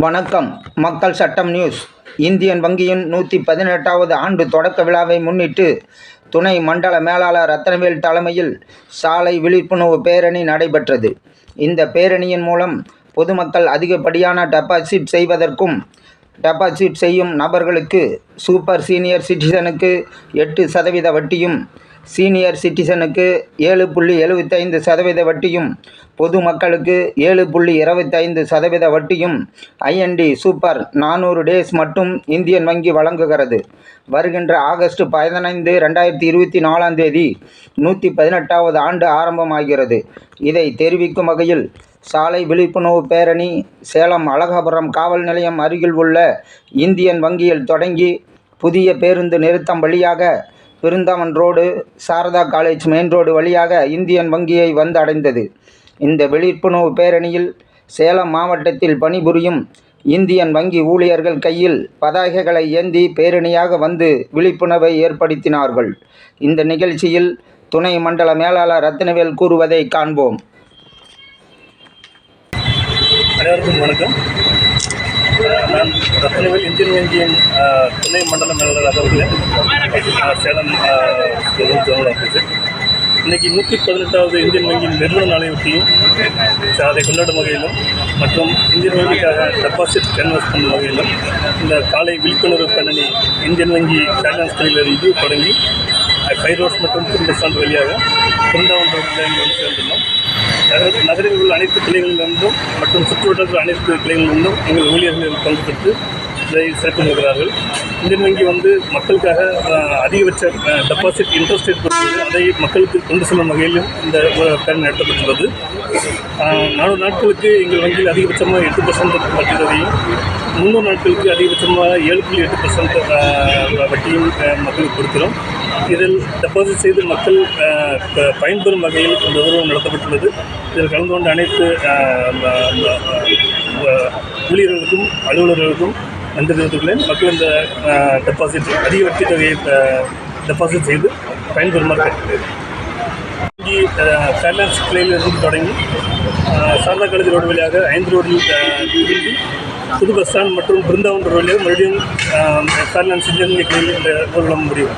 வணக்கம். மக்கள் சட்டம் நியூஸ். இந்தியன் வங்கியின் 118வது ஆண்டு தொடக்க விழாவை முன்னிட்டு துணை மண்டல மேலாளர் ரத்னவேல் தலைமையில் சாலை விழிப்புணர்வு பேரணி நடைபெற்றது. இந்த பேரணியின் மூலம் பொதுமக்கள் அதிகப்படியான டெபாசிட் செய்வதற்கும், டெபாசிட் செய்யும் நபர்களுக்கு சூப்பர் சீனியர் சிட்டிசனுக்கு 8% வட்டியும், சீனியர் சிட்டிசனுக்கு 7.75% வட்டியும், பொதுமக்களுக்கு 7.25% வட்டியும் IND சூப்பர் 400 டேஸ் மட்டும் இந்தியன் வங்கி வழங்குகிறது. வருகின்ற ஆகஸ்ட் 15, 2024 118வது ஆண்டு ஆரம்பமாகிறது. இதை தெரிவிக்கும் வகையில் சாலை விழிப்புணர்வு பேரணி சேலம் அழகாபுரம் காவல் நிலையம் அருகில் உள்ள இந்தியன் வங்கியில் தொடங்கி புதிய பேருந்து நிறுத்தம் வழியாக Brindavan road, Sharada college main road வழியாக இந்தியன் வங்கியை வந்தடைந்தது. இந்த விழிப்புணர்வு பேரணியில் சேலம் மாவட்டத்தில் பணிபுரியும் இந்தியன் வங்கி ஊழியர்கள் கையில் பதாகைகளை ஏந்தி பேரணியாக வந்து விழிப்புணர்வை ஏற்படுத்தினார்கள். இந்த நிகழ்ச்சியில் துணை மண்டல மேலாளர் ரத்னவேல் கூறுவதை காண்போம். அனைவருக்கும் வணக்கம். நான் ரத்னவேல் இந்தியன் வங்கியின் துணை மண்டல மேலாளராக உள்ளேன். சேலம் ஆஃபீஸு. இன்றைக்கி 118வது இந்தியன் வங்கியின் நிறுவன நாளையொட்டியும் அதை கொண்டாடும் வகையிலும் மற்றும் இந்தியன் வங்கிக்காக டெபாசிட் கேன்வாஸ் பண்ணும் வகையிலும் இந்த காலை விழிப்புணர்வு பேரணி இந்தியன் வங்கி ஃபைனான்ஸ் துறையிலிருந்து தொடங்கி 5 ரோட்ஸ் மற்றும் பஸ் ஸ்டாண்ட் வழியாக பிருந்தாவன் ரோட்டில் இங்கே வந்து சேர்ந்துள்ளோம். நகரில் உள்ள அனைத்து கிளைகளிலிருந்தும் மற்றும் சுற்றுவட்டத்தில் அனைத்து கிளைகளிலிருந்தும் எங்கள் ஊழியர்கள் பங்கு பெற்று இதை சிறப்பு நிற்கிறார்கள். இந்தியன் வங்கி வந்து மக்களுக்காக அதிகபட்ச டெபாசிட் இன்ட்ரெஸ்ட் ரேட் கொடுத்தது, அதை மக்களுக்கு கொண்டு செல்லும் வகையிலும் இந்த பேரணி நடத்தப்பட்டுள்ளது. 400 நாட்களுக்கு எங்கள் வங்கியில் அதிகபட்சமாக 8% வட்டி தொகையும், 300 நாட்களுக்கு அதிகபட்சமாக 7.8% வட்டியும் மக்களுக்கு கொடுக்கிறோம். இதில் டெபாசிட் செய்து மக்கள் பயன்பெறும் வகையில் இந்த உறவு நடத்தப்பட்டுள்ளது. இதில் கலந்து கொண்ட அனைத்து ஊழியர்களுக்கும் அலுவலர்களுக்கும் நன்றி தெரிவித்துள்ளேன். மக்கள் இந்த டெபாசிட் அதிக வட்டி தொகையை டெபாசிட் செய்து பயன்பெறுமாறு வங்கி ஃபைனான்ஸ் கிளையிலிருந்து தொடங்கி சாரதா காலேஜ் ரோடு வழியாக 5 ரோடில் திரும்பி புது பஸ் ஸ்டாண்ட் மற்றும் பிருந்தாவன் ரோடு வழியாக மறுபடியும் ஃபைனான்ஸ் இந்தியன் கிளையில் இந்த ஊர்வலம் முடிவு.